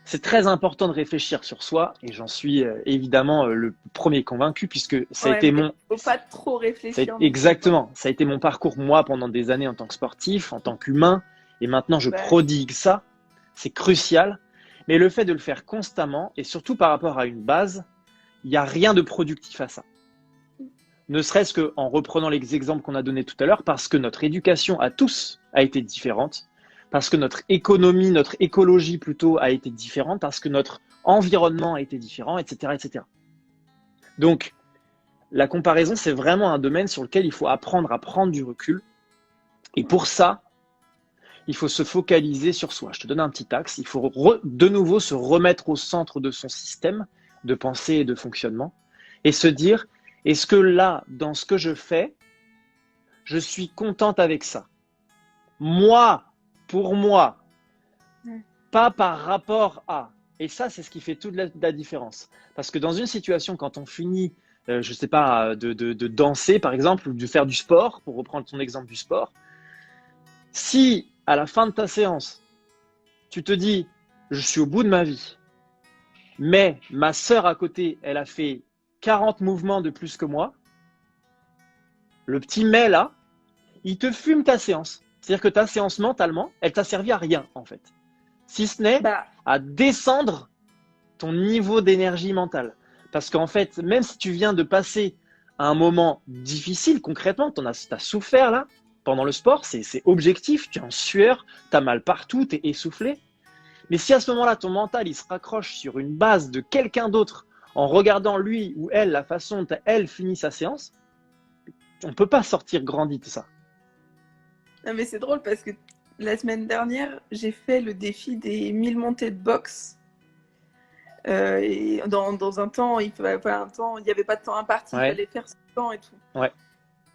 C'est très important de réfléchir sur soi et j'en suis évidemment le premier convaincu puisque ça a été mon... Faut pas trop réfléchir. Exactement. Ça a été mon parcours, moi, pendant des années en tant que sportif, en tant qu'humain. Et maintenant, je prodigue ça. C'est crucial. Mais le fait de le faire constamment et surtout par rapport à une base, il n'y a rien de productif à ça. Ne serait-ce qu'en reprenant les exemples qu'on a donnés tout à l'heure, parce que notre éducation à tous a été différente, parce que notre économie, notre écologie plutôt a été différente, parce que notre environnement a été différent, etc., etc. Donc, la comparaison, c'est vraiment un domaine sur lequel il faut apprendre à prendre du recul. Et pour ça, il faut se focaliser sur soi. Je te donne un petit axe. Il faut de nouveau se remettre au centre de son système de pensée et de fonctionnement et se dire, est-ce que là, dans ce que je fais, je suis contente avec ça? Moi, pour moi, pas par rapport à. Et ça, c'est ce qui fait toute la différence. Parce que dans une situation, quand on finit, je ne sais pas, de danser, par exemple, ou de faire du sport, pour reprendre ton exemple du sport, si à la fin de ta séance, tu te dis, je suis au bout de ma vie, mais ma sœur à côté, elle a fait 40 mouvements de plus que moi, le petit mais là, il te fume ta séance. C'est-à-dire que ta séance mentalement, elle t'a servi à rien en fait. Si ce n'est à descendre ton niveau d'énergie mentale. Parce qu'en fait, même si tu viens de passer un moment difficile, concrètement, tu as souffert là, pendant le sport, c'est objectif, tu es en sueur, tu as mal partout, tu es essoufflé. Mais si à ce moment-là, ton mental, il se raccroche sur une base de quelqu'un d'autre, en regardant lui ou elle, la façon dont elle finit sa séance, on ne peut pas sortir grandi de ça. Non, mais c'est drôle parce que la semaine dernière, j'ai fait le défi des 1000 montées de boxe. Et dans un temps, il n'y avait pas de temps imparti, il fallait faire ce temps et tout. Ouais.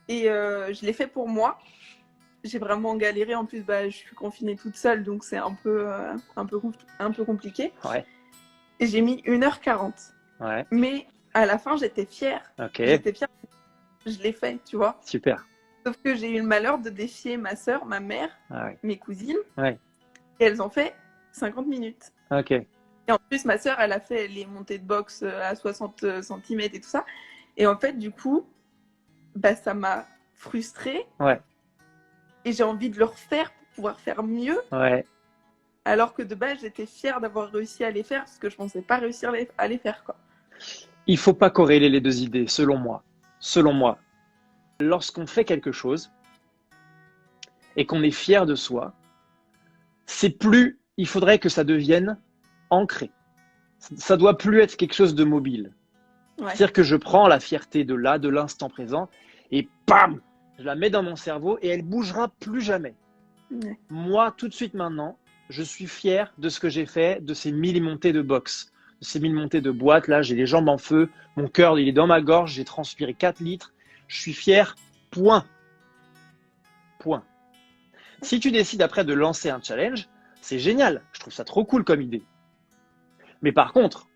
Et je l'ai fait pour moi. J'ai vraiment galéré. En plus, je suis confinée toute seule, donc c'est un peu compliqué. Ouais. Et j'ai mis 1h40. Ouais. Mais à la fin, j'étais fière. Ok. J'étais fière. Je l'ai fait, tu vois. Super. Sauf que j'ai eu le malheur de défier ma soeur, ma mère, mes cousines. Ouais. Et elles ont fait 50 minutes. Ok. Et en plus, ma soeur, elle a fait les montées de boxe à 60 cm et tout ça. Et en fait, du coup, ça m'a frustrée. Ouais. Et j'ai envie de le refaire pour pouvoir faire mieux. Ouais. Alors que de base, j'étais fière d'avoir réussi à les faire parce que je ne pensais pas réussir à les faire, quoi. Il ne faut pas corréler les deux idées, selon moi. Selon moi, lorsqu'on fait quelque chose et qu'on est fier de soi, il faudrait que ça devienne ancré. Ça doit plus être quelque chose de mobile. Ouais. C'est-à-dire que je prends la fierté de l'instant présent et bam, je la mets dans mon cerveau et elle bougera plus jamais. Ouais. Moi, tout de suite maintenant, je suis fier de ce que j'ai fait, de ces 1000 montées de boxe, de ces 1000 montées de boîte. Là, j'ai les jambes en feu, mon cœur, il est dans ma gorge, j'ai transpiré 4 litres. Je suis fier, point. Point. Si tu décides après de lancer un challenge, c'est génial. Je trouve ça trop cool comme idée. Mais par contre,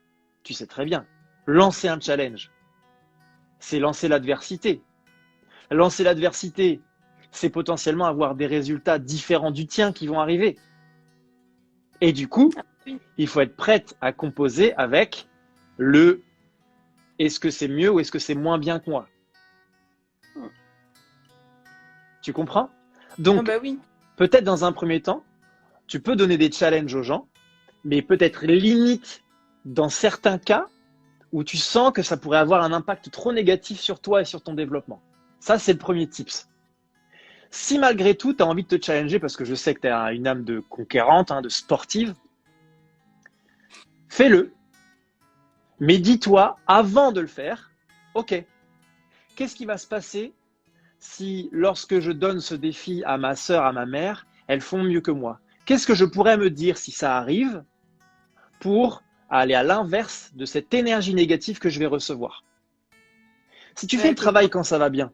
tu sais très bien, lancer un challenge, c'est lancer l'adversité. Lancer l'adversité, c'est potentiellement avoir des résultats différents du tien qui vont arriver. Et du coup, il faut être prête à composer avec le est-ce que c'est mieux ou est-ce que c'est moins bien que moi? Tu comprends? Donc, oui. Peut-être dans un premier temps, tu peux donner des challenges aux gens, mais peut-être limite dans certains cas où tu sens que ça pourrait avoir un impact trop négatif sur toi et sur ton développement. Ça, c'est le premier tips. Si malgré tout, tu as envie de te challenger, parce que je sais que tu as une âme de conquérante, de sportive, fais-le. Mais dis-toi, avant de le faire, ok, qu'est-ce qui va se passer si lorsque je donne ce défi à ma sœur, à ma mère, elles font mieux que moi? Qu'est-ce que je pourrais me dire si ça arrive pour aller à l'inverse de cette énergie négative que je vais recevoir? Si tu fais le travail quand ça va bien,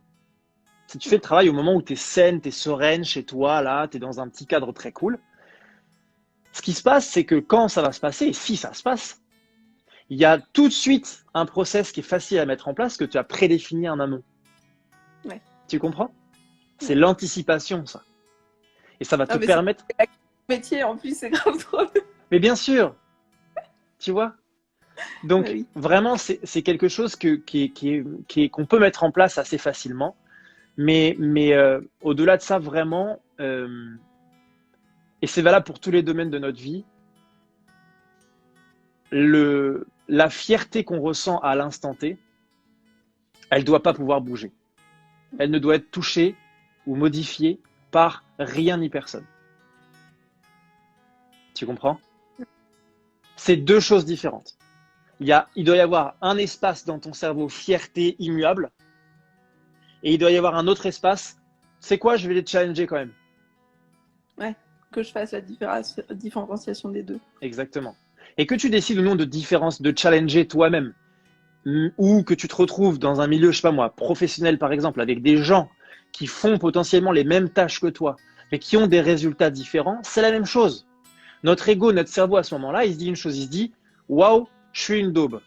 si tu fais le travail au moment où tu es saine, tu es sereine chez toi, là, tu es dans un petit cadre très cool, ce qui se passe, c'est que quand ça va se passer, et si ça se passe, il y a tout de suite un process qui est facile à mettre en place que tu as prédéfini en amont. Ouais. Tu comprends? C'est l'anticipation, ça. Et ça va te permettre… C'est un métier, en plus, c'est grave drôle. Mais bien sûr, tu vois. Donc, vraiment, c'est quelque chose qu'on peut mettre en place assez facilement. Mais au-delà de ça, vraiment, et c'est valable pour tous les domaines de notre vie, la fierté qu'on ressent à l'instant T, elle ne doit pas pouvoir bouger. Elle ne doit être touchée ou modifiée par rien ni personne. Tu comprends? C'est deux choses différentes. il doit y avoir un espace dans ton cerveau fierté immuable et il doit y avoir un autre espace. C'est quoi? Je vais les challenger quand même. Ouais, que je fasse la différenciation des deux. Exactement. Et que tu décides ou non de challenger toi-même, ou que tu te retrouves dans un milieu, je sais pas moi, professionnel par exemple, avec des gens qui font potentiellement les mêmes tâches que toi, mais qui ont des résultats différents, c'est la même chose. Notre ego, notre cerveau à ce moment-là, il se dit une chose, il se dit « Waouh, je suis une daube ».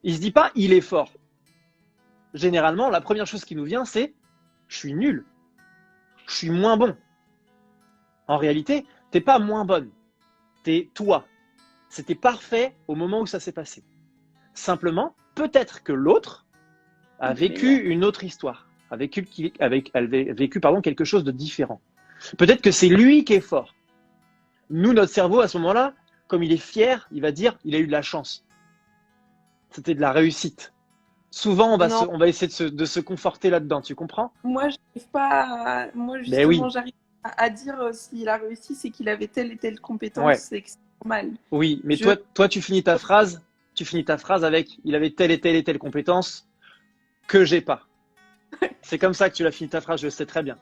Il se dit pas « il est fort ». Généralement, la première chose qui nous vient, c'est « je suis nul ». Je suis moins bon. En réalité, t'es pas moins bonne. T'es toi. C'était parfait au moment où ça s'est passé. Simplement, peut-être que l'autre a vécu une autre histoire, a vécu quelque chose de différent. Peut-être que c'est lui qui est fort. Nous, notre cerveau, à ce moment-là, comme il est fier, il va dire, il a eu de la chance. C'était de la réussite. Souvent, on va essayer de se conforter là-dedans, tu comprends? Moi, j'arrive pas moi, justement, oui. j'arrive à dire s'il a réussi, c'est qu'il avait telle et telle compétence, Ouais. c'est que c'est normal. Oui, mais toi, tu finis ta phrase avec il avait telle et telle compétence que j'ai pas. C'est comme ça que tu l'as fini ta phrase, je le sais très bien.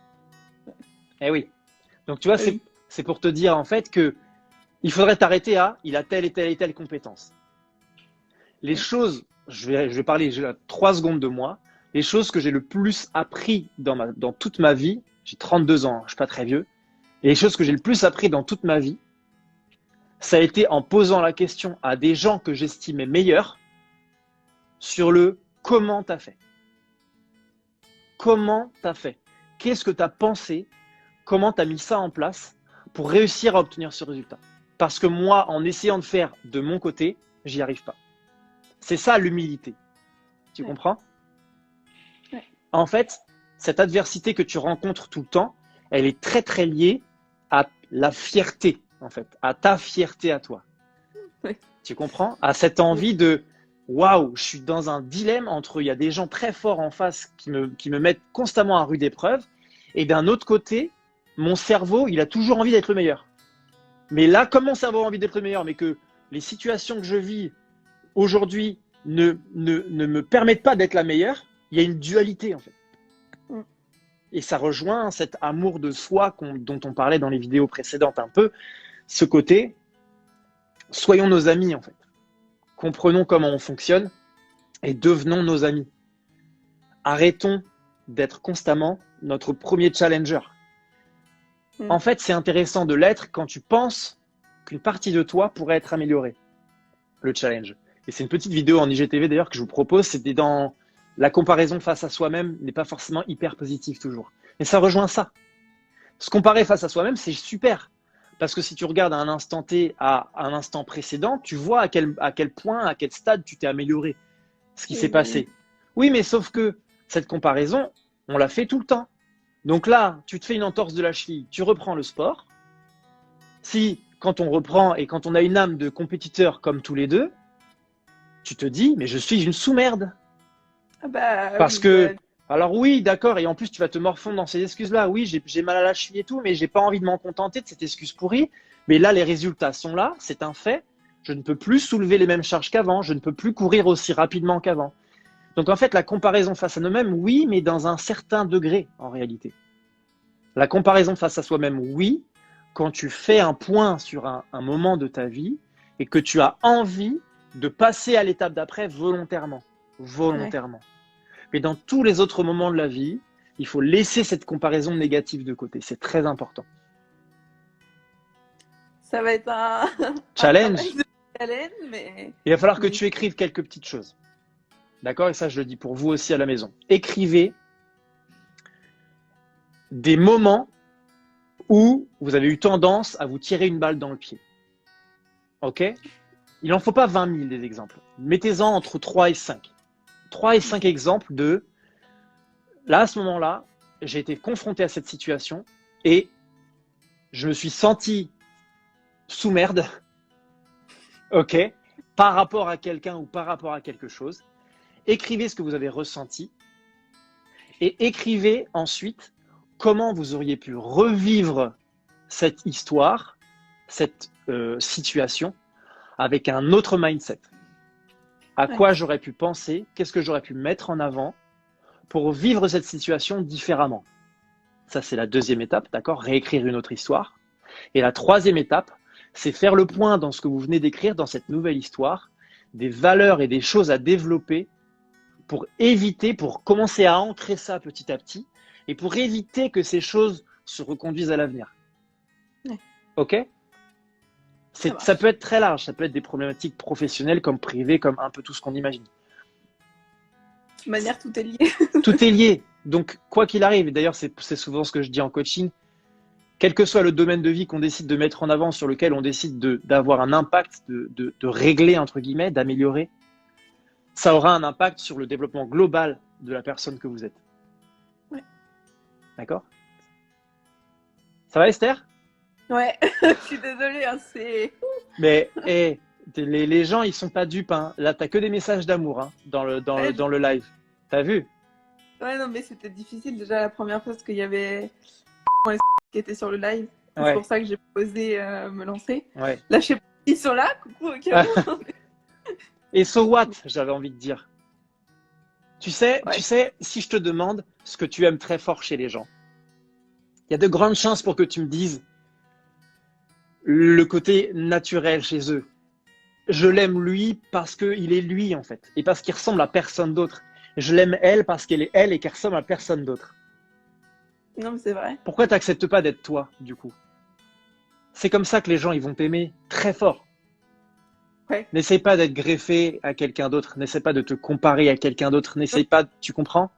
Eh oui. Donc tu vois, Oui. c'est pour te dire en fait que il faudrait t'arrêter à il a telle et telle compétence. Les choses, je vais parler 3 secondes de moi. Les choses que j'ai le plus appris dans toute ma vie, j'ai 32 ans, je suis pas très vieux, et les choses que j'ai le plus appris dans toute ma vie, ça a été en posant la question à des gens que j'estimais meilleurs sur le comment t'as fait. Comment t'as fait? Qu'est-ce que t'as pensé? Comment t'as mis ça en place pour réussir à obtenir ce résultat? Parce que moi, en essayant de faire de mon côté, j'y arrive pas. C'est ça l'humilité. Tu comprends? Ouais. En fait, cette adversité que tu rencontres tout le temps, elle est très très liée à la fierté, en fait, à ta fierté à toi. Ouais. Tu comprends? À cette envie de waouh, je suis dans un dilemme entre il y a des gens très forts en face qui me mettent constamment à rude épreuve, et d'un autre côté, mon cerveau, il a toujours envie d'être le meilleur. Mais là, comme mon cerveau a envie d'être le meilleur, mais que les situations que je vis aujourd'hui ne me permettent pas d'être la meilleure, il y a une dualité en fait. Et ça rejoint cet amour de soi dont on parlait dans les vidéos précédentes un peu, ce côté, soyons nos amis en fait. Comprenons comment on fonctionne et devenons nos amis. Arrêtons d'être constamment notre premier challenger. En fait, c'est intéressant de l'être quand tu penses qu'une partie de toi pourrait être améliorée. Le challenge. Et c'est une petite vidéo en IGTV d'ailleurs que je vous propose. C'était dans la comparaison face à soi-même n'est pas forcément hyper positive toujours. Mais ça rejoint ça. Se comparer face à soi-même, c'est super. Parce que si tu regardes à un instant T à un instant précédent, tu vois à quel point, à quel stade tu t'es amélioré. Ce qui s'est passé. Oui, mais sauf que cette comparaison, on la fait tout le temps. Donc là, tu te fais une entorse de la cheville, tu reprends le sport. Si, quand on reprend et quand on a une âme de compétiteur comme tous les deux, tu te dis, mais je suis une sous-merde. Ah bah, Parce oui, que, alors oui, d'accord, et en plus tu vas te morfondre dans ces excuses-là. Oui, j'ai mal à la cheville et tout, mais j'ai pas envie de m'en contenter de cette excuse pourrie. Mais là, les résultats sont là, c'est un fait. Je ne peux plus soulever les mêmes charges qu'avant, je ne peux plus courir aussi rapidement qu'avant. Donc en fait, la comparaison face à nous-mêmes, oui, mais dans un certain degré en réalité. La comparaison face à soi-même, oui, quand tu fais un point sur un moment de ta vie et que tu as envie de passer à l'étape d'après volontairement. Volontairement. Ouais. Mais dans tous les autres moments de la vie, il faut laisser cette comparaison négative de côté. C'est très important. Ça va être un challenge. Mais... Il va falloir que tu écrives quelques petites choses. D'accord? Et ça, je le dis pour vous aussi à la maison. Écrivez des moments où vous avez eu tendance à vous tirer une balle dans le pied. Ok? Il n'en faut pas 20 000 des exemples. Mettez-en entre 3 et 5. 3 et 5 exemples de là, à ce moment-là, j'ai été confronté à cette situation et je me suis senti sous merde. Ok? Par rapport à quelqu'un ou par rapport à quelque chose. Écrivez ce que vous avez ressenti et écrivez ensuite comment vous auriez pu revivre cette histoire, cette situation, avec un autre mindset. À Ouais. quoi j'aurais pu penser, qu'est-ce que j'aurais pu mettre en avant pour vivre cette situation différemment. Ça, c'est la deuxième étape, d'accord? Réécrire une autre histoire. Et la troisième étape, c'est faire le point dans ce que vous venez d'écrire, dans cette nouvelle histoire, des valeurs et des choses à développer pour éviter, pour commencer à ancrer ça petit à petit et pour éviter que ces choses se reconduisent à l'avenir. Ouais. Ok? Ça marche. Ça peut être très large, ça peut être des problématiques professionnelles comme privées, comme un peu tout ce qu'on imagine. De toute manière, tout est lié. Tout est lié. Donc, quoi qu'il arrive, et d'ailleurs, c'est souvent ce que je dis en coaching, quel que soit le domaine de vie qu'on décide de mettre en avant, sur lequel on décide d'avoir un impact, de régler, entre guillemets, d'améliorer, ça aura un impact sur le développement global de la personne que vous êtes. Ouais. D'accord? Ça va, Esther? Ouais, je suis désolée, hein, c'est... Mais les gens, ils sont pas dupes. Hein. Là, tu n'as que des messages d'amour hein, dans le live. T'as vu? Ouais, non, mais c'était difficile déjà la première fois parce qu'il y avait qui était sur le live. Ouais. C'est pour ça que j'ai osé me lancer. Ouais. Là, je sais pas, ils sont là, coucou au cas où. Et so what, j'avais envie de dire. Tu sais, Ouais. si je te demande ce que tu aimes très fort chez les gens, il y a de grandes chances pour que tu me dises le côté naturel chez eux. Je l'aime lui parce qu'il est lui en fait, et parce qu'il ressemble à personne d'autre. Je l'aime elle parce qu'elle est elle et qu'elle ressemble à personne d'autre. Non, mais c'est vrai. Pourquoi tu n'acceptes pas d'être toi, du coup? C'est comme ça que les gens ils vont t'aimer très fort. Ouais. N'essaye pas d'être greffé à quelqu'un d'autre. N'essaye pas de te comparer à quelqu'un d'autre. N'essaye pas, tu comprends?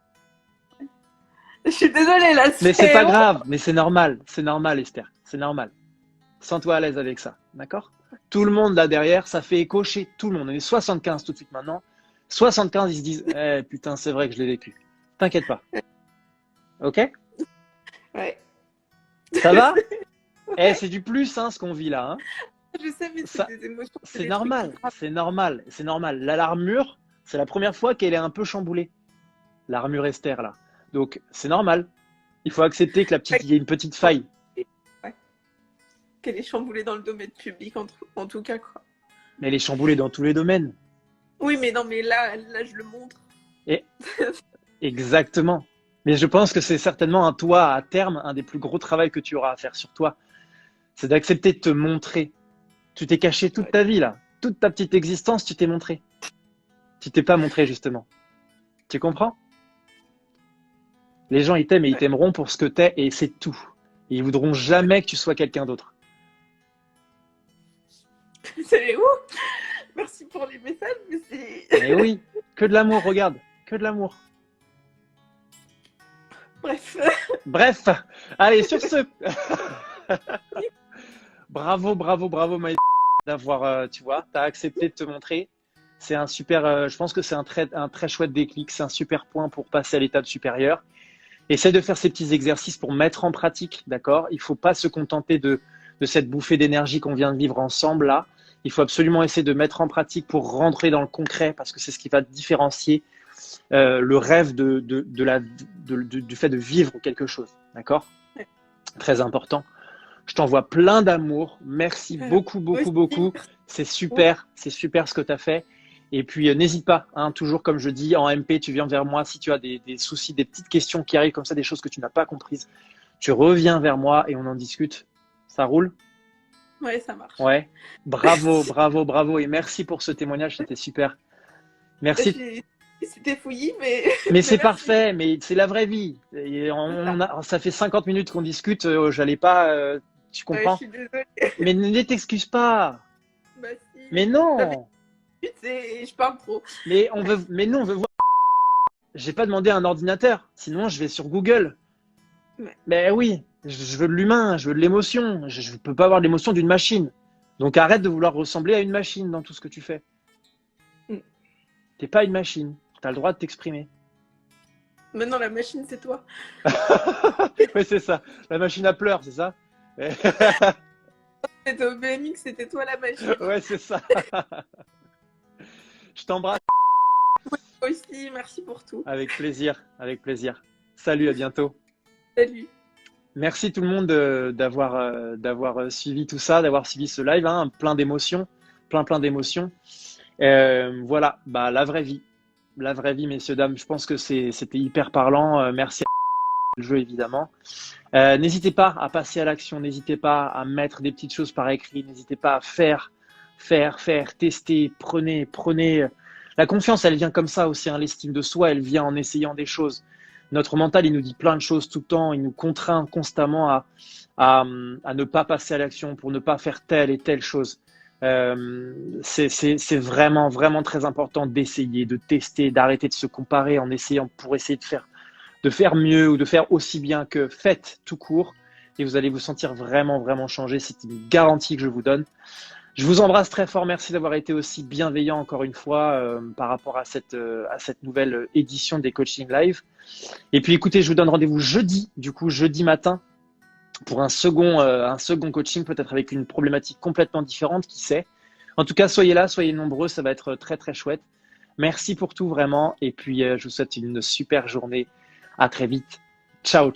Je suis désolée là. Mais c'est pas grave, mais c'est normal. C'est normal, Esther. C'est normal. Sens-toi à l'aise avec ça, d'accord? Tout le monde là derrière, ça fait écho chez tout le monde. On est 75 tout de suite maintenant. 75, ils se disent, eh, putain, c'est vrai que je l'ai vécu. T'inquiète pas. Ok? Ouais. Ça va? Eh, c'est du plus, hein, ce qu'on vit là. Hein. Je sais, mais Ça- c'est des émotions. C'est normal, c'est normal, c'est normal. Là, l'armure, c'est la première fois qu'elle est un peu chamboulée. L'armure Esther, là. Donc, c'est normal. Il faut accepter que il y ait une petite faille. Ouais. Qu'elle est chamboulée dans le domaine public, en tout cas, quoi. Mais elle est chamboulée dans tous les domaines. Oui, mais non, mais là, je le montre. Et exactement. Mais je pense que c'est certainement toi, à terme, un des plus gros travaux que tu auras à faire sur toi. C'est d'accepter de te montrer. Tu t'es caché toute ta vie, là. Toute ta petite existence, tu t'es montré. Tu t'es pas montré, justement. Tu comprends? Les gens, ils t'aiment et ils t'aimeront pour ce que t'es et c'est tout. Et ils voudront jamais que tu sois quelqu'un d'autre. C'est où? Merci pour les messages, mais c'est... Eh oui, que de l'amour, regarde. Que de l'amour. Bref. Bref, allez, sur ce. Bravo, Maïs, d'avoir, tu vois, t'as accepté de te montrer. C'est un super, je pense que c'est un très chouette déclic. C'est un super point pour passer à l'étape supérieure. Essaye de faire ces petits exercices pour mettre en pratique, d'accord? Il ne faut pas se contenter de cette bouffée d'énergie qu'on vient de vivre ensemble là. Il faut absolument essayer de mettre en pratique pour rentrer dans le concret parce que c'est ce qui va différencier le rêve du fait de vivre quelque chose, d'accord? Ouais. Très important. Je t'envoie plein d'amour. Merci beaucoup. C'est super ce que tu as fait. Et puis, n'hésite pas, hein, toujours comme je dis, en MP, tu viens vers moi si tu as des soucis, des petites questions qui arrivent comme ça, des choses que tu n'as pas comprises. Tu reviens vers moi et on en discute. Ça roule? Ouais, ça marche. Ouais. Bravo. Et merci pour ce témoignage, c'était super. Merci. C'était fouillis, mais... Mais c'est parfait, mais c'est la vraie vie. Et ça fait 50 minutes qu'on discute, j'allais pas... tu comprends? Ouais, je suis désolée. Mais ne t'excuse pas. Bah, si. Mais non. Je parle trop. Mais nous, on veut voir. J'ai pas demandé un ordinateur, sinon je vais sur Google. Ouais. Mais oui, je veux de l'humain, je veux de l'émotion. Je peux pas avoir l'émotion d'une machine. Donc arrête de vouloir ressembler à une machine dans tout ce que tu fais. T'es pas une machine, t'as le droit de t'exprimer. Maintenant, la machine, c'est toi. Oui, c'est ça. La machine à pleurs, c'est ça? C'était au BMX, c'était toi la machine. Ouais, c'est ça. Je t'embrasse. Moi aussi, merci pour tout. Avec plaisir. Salut, à bientôt. Salut. Merci tout le monde d'avoir suivi tout ça, d'avoir suivi ce live, hein, plein d'émotions, plein d'émotions. Voilà, bah, la vraie vie. La vraie vie, messieurs, dames. Je pense que c'était hyper parlant. Merci à le jeu, évidemment. N'hésitez pas à passer à l'action. N'hésitez pas à mettre des petites choses par écrit. N'hésitez pas à faire, tester. Prenez. La confiance, elle vient comme ça aussi. Hein. L'estime de soi, elle vient en essayant des choses. Notre mental, il nous dit plein de choses tout le temps. Il nous contraint constamment à ne pas passer à l'action pour ne pas faire telle et telle chose. C'est vraiment très important d'essayer, de tester, d'arrêter de se comparer en essayant pour essayer de faire mieux ou de faire aussi bien que faites tout court et vous allez vous sentir vraiment changer. C'est une garantie que je vous donne. Je vous embrasse très fort. Merci d'avoir été aussi bienveillant encore une fois par rapport à cette nouvelle édition des coaching live. Et puis écoutez, je vous donne rendez-vous jeudi matin pour un second coaching, peut-être avec une problématique complètement différente, qui sait. En tout cas, soyez là, soyez nombreux, ça va être très chouette. Merci pour tout vraiment et puis je vous souhaite une super journée. À très vite. Ciao.